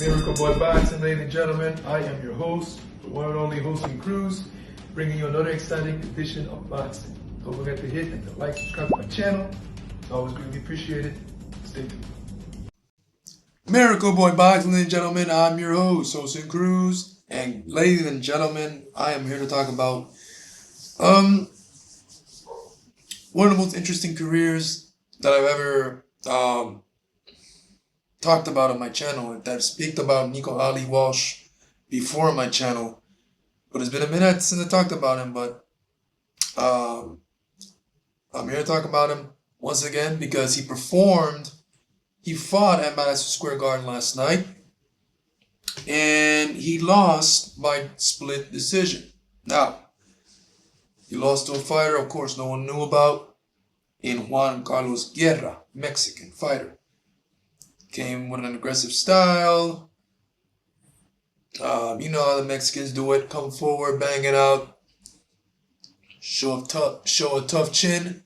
Miracle Boy Boxing, ladies and gentlemen. I am your host, the one and only Hosting Cruz, bringing you another exciting edition of boxing. Don't forget to hit and to like, subscribe to my channel. It's always greatly appreciated. Stay tuned. Miracle Boy Boxing, ladies and gentlemen. I'm your host, Hosting Cruz, and ladies and gentlemen, I am here to talk about one of the most interesting careers that I've ever talked about on my channel, that I've speak about Nico Ali Walsh before on my channel, but it's been a minute since I talked about him, but I'm here to talk about him once again because he fought at Madison Square Garden last night, and he lost by split decision. Now, he lost to a fighter, of course, no one knew about, in Juan Carlos Guerra, Mexican fighter. Came with an aggressive style. You know how the Mexicans do it. Come forward, bang it out. Show a tough chin.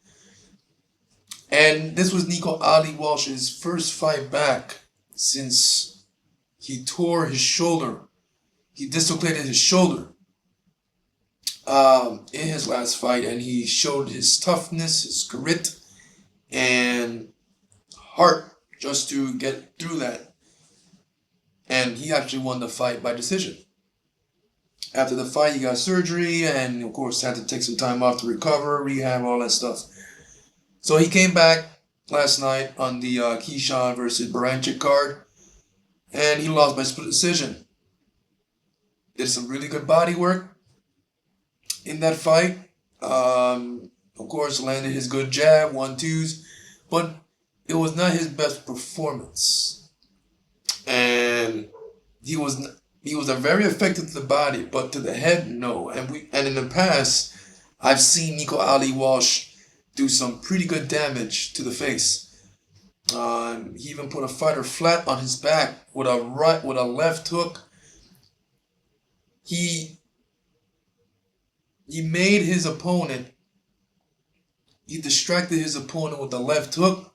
And this was Nico Ali Walsh's first fight back since he tore his shoulder. He dislocated his shoulder in his last fight, and he showed his toughness, his grit, and heart just to get through that. And he actually won the fight by decision. After the fight, he got surgery and, of course, had to take some time off to recover, rehab, all that stuff. So he came back last night on the Keyshawn versus Baranchik card, and he lost by split decision. Did some really good body work in that fight. Of course, landed his good jab, 1-2s, but it was not his best performance, and he was a very effective to the body, but to the head, no. And in the past, I've seen Nico Ali Walsh do some pretty good damage to the face. He even put a fighter flat on his back with a left hook. He made his opponent. He distracted his opponent with the left hook.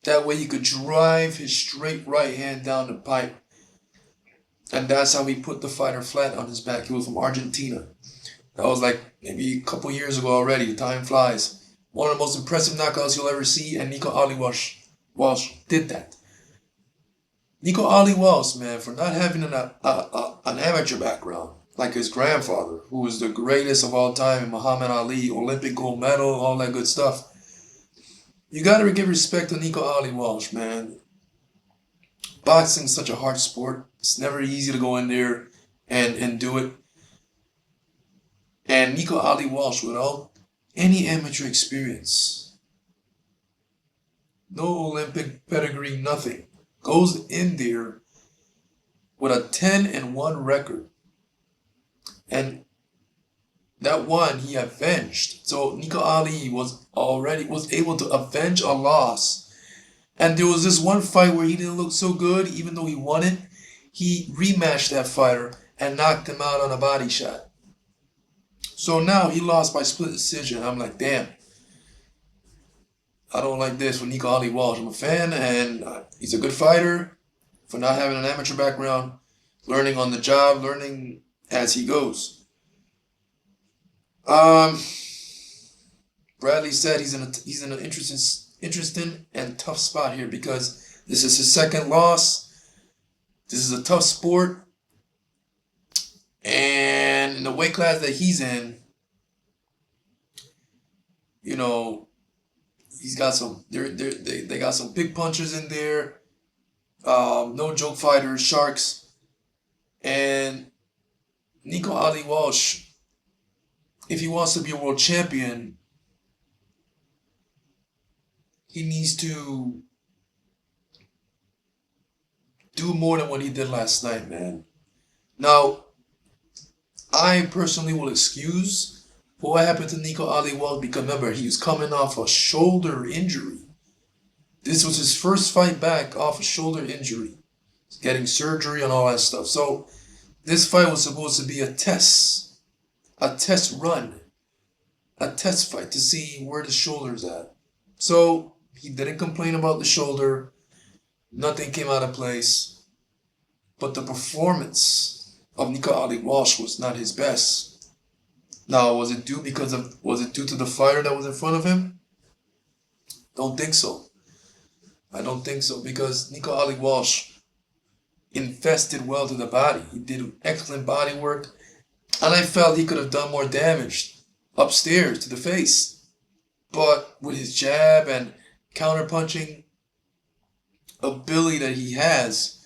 That way he could drive his straight right hand down the pipe. And that's how he put the fighter flat on his back. He was from Argentina. That was like maybe a couple years ago already. Time flies. One of the most impressive knockouts you'll ever see, and Nico Ali Walsh did that. Nico Ali Walsh, man, for not having an amateur background, like his grandfather, who was the greatest of all time, Muhammad Ali, Olympic gold medal, all that good stuff. You gotta give respect to Nico Ali Walsh, man. Boxing is such a hard sport. It's never easy to go in there and do it. And Nico Ali Walsh, without any amateur experience, no Olympic pedigree, nothing, goes in there with a 10-1 record. And that one he avenged. So Nico Ali was able to avenge a loss. And there was this one fight where he didn't look so good, even though he won it. He rematched that fighter and knocked him out on a body shot. So now he lost by split decision. I'm like, damn. I don't like this with Nico Ali Walsh. I'm a fan, and he's a good fighter for not having an amateur background, learning on the job, learning as he goes. Bradley said he's in an interesting and tough spot here because this is his second loss. This is a tough sport, and in the weight class that he's in, you know, he's got some. They got some big punchers in there. No joke fighters, sharks, and Nico Ali Walsh, if he wants to be a world champion, he needs to do more than what he did last night, man. Now, I personally will excuse what happened to Nico Ali Walsh because remember, he was coming off a shoulder injury. This was his first fight back off a shoulder injury, getting surgery and all that stuff. So this fight was supposed to be a test run, a test fight to see where the shoulder's at. So he didn't complain about the shoulder. Nothing came out of place. but the performance of Nico Ali Walsh was not his best. Now, was it due to the fighter that was in front of him? Don't think so. I don't think so because Nico Ali Walsh invested well to the body. He did excellent body work, and I felt he could have done more damage upstairs to the face. But with his jab and counterpunching ability that he has,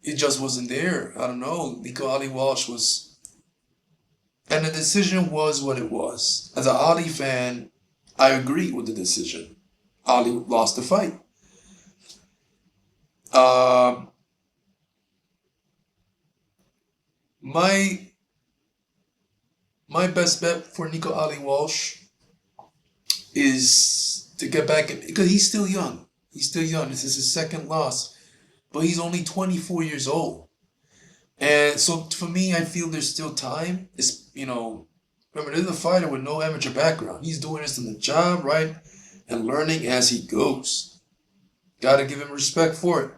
it just wasn't there. I don't know. Nico Ali Walsh was, and the decision was what it was. As an Ali fan, I agree with the decision. Ali lost the fight. My my best bet for Nico Ali Walsh is to get back in because he's still young. He's still young. This is his second loss, but he's only 24 years old. And so for me, I feel there's still time. It's remember there's a fighter with no amateur background. He's doing this on the job, right? And learning as he goes. Gotta give him respect for it.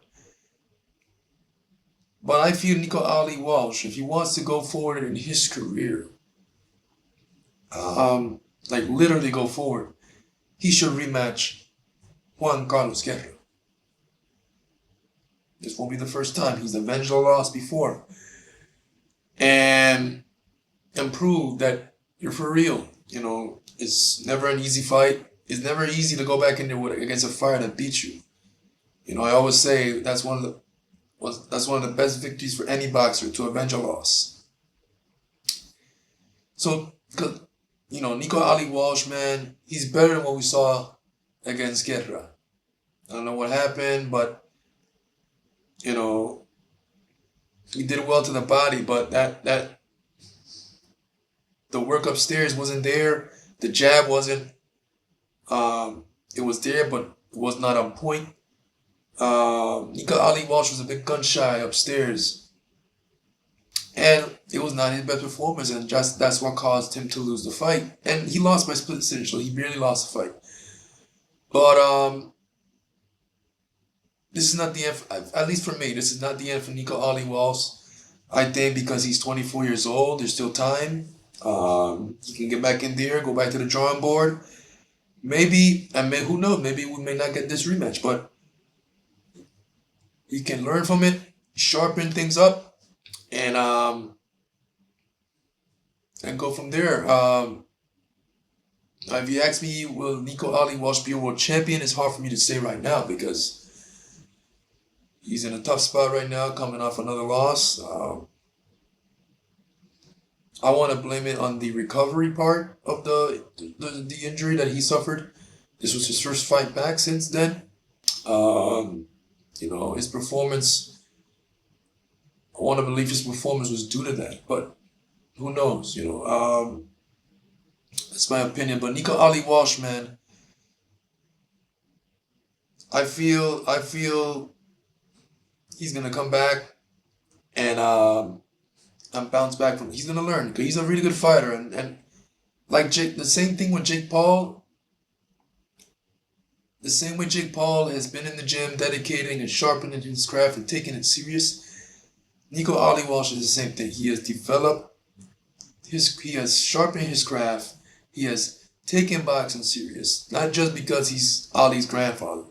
But I feel Nico Ali Walsh, if he wants to go forward in his career, like literally go forward, he should rematch Juan Carlos Guerra. This won't be the first time. He's avenged a loss before. And prove that you're for real. It's never an easy fight. It's never easy to go back in there against a fighter that beats you. I always say that's one of the best victories for any boxer, to avenge a loss. So, because Nico Ali Walsh, man, he's better than what we saw against Guerra. I don't know what happened, but he did well to the body, but that the work upstairs wasn't there. The jab wasn't. It was there, but it was not on point. Nico Ali Walsh was a bit gun shy upstairs, and it was not his best performance, and just that's what caused him to lose the fight. And he lost by split decision, so he barely lost the fight. But this is not the end. At least for me, this is not the end for Nico Ali Walsh. I think because he's 24 years old, there's still time. He can get back in there, go back to the drawing board. Maybe, who knows? Maybe we may not get this rematch, but he can learn from it, sharpen things up, and go from there. If you ask me, will Nico Ali Walsh be a world champion? It's hard for me to say right now because he's in a tough spot right now, coming off another loss. I want to blame it on the recovery part of the injury that he suffered. This was his first fight back since then. His performance, I want to believe his performance was due to that, but who knows, that's my opinion. But Nico Ali Walsh, man, I feel he's going to come back and bounce back from it. He's going to learn because he's a really good fighter. And like Jake, the same thing with Jake Paul. The same way Jake Paul has been in the gym, dedicating and sharpening his craft and taking it serious, Nico Ali Walsh is the same thing. He has developed he has sharpened his craft. He has taken boxing serious, not just because he's Ali's grandson.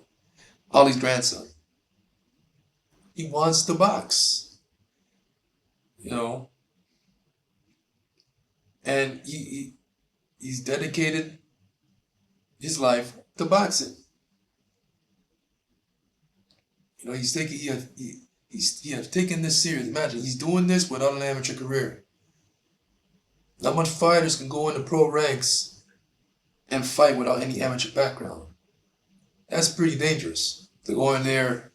He wants to box, and he's dedicated his life to boxing. He has taken this serious. Imagine, he's doing this without an amateur career. Not much fighters can go into pro ranks and fight without any amateur background. That's pretty dangerous. To go in the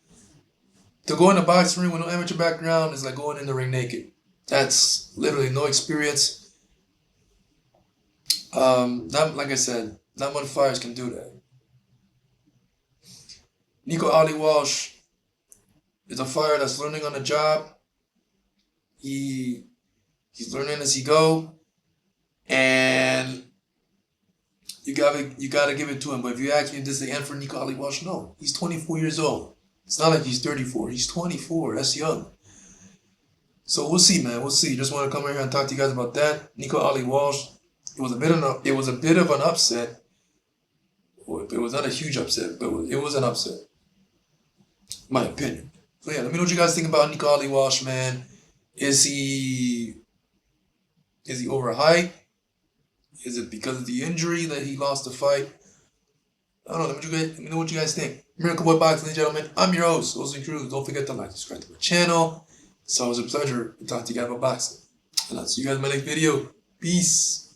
boxing ring with no amateur background is like going in the ring naked. That's literally no experience. Not like I said, not much fighters can do that. Nico Ali Walsh is a fighter that's learning on the job. He's learning as he go, and you gotta give it to him. But if you ask me, does the end for Nico Ali Walsh? No, he's 24 years old. It's not like he's 34. He's 24. That's young. So we'll see, man. We'll see. Just want to come here and talk to you guys about that. Nico Ali Walsh. It was a bit of an upset. It was not a huge upset, but it was an upset, my opinion. So yeah, let me know what you guys think about Nico Ali Walsh, man. Is he overhyped? Is it because of the injury that he lost the fight? I don't know. Let me know what you guys think. Miracle Boy Boxing, ladies and gentlemen. I'm your host, Wilson Cruz. Don't forget to like, subscribe to my channel. It's always a pleasure to talk to you guys about boxing. And I'll see you guys in my next video. Peace.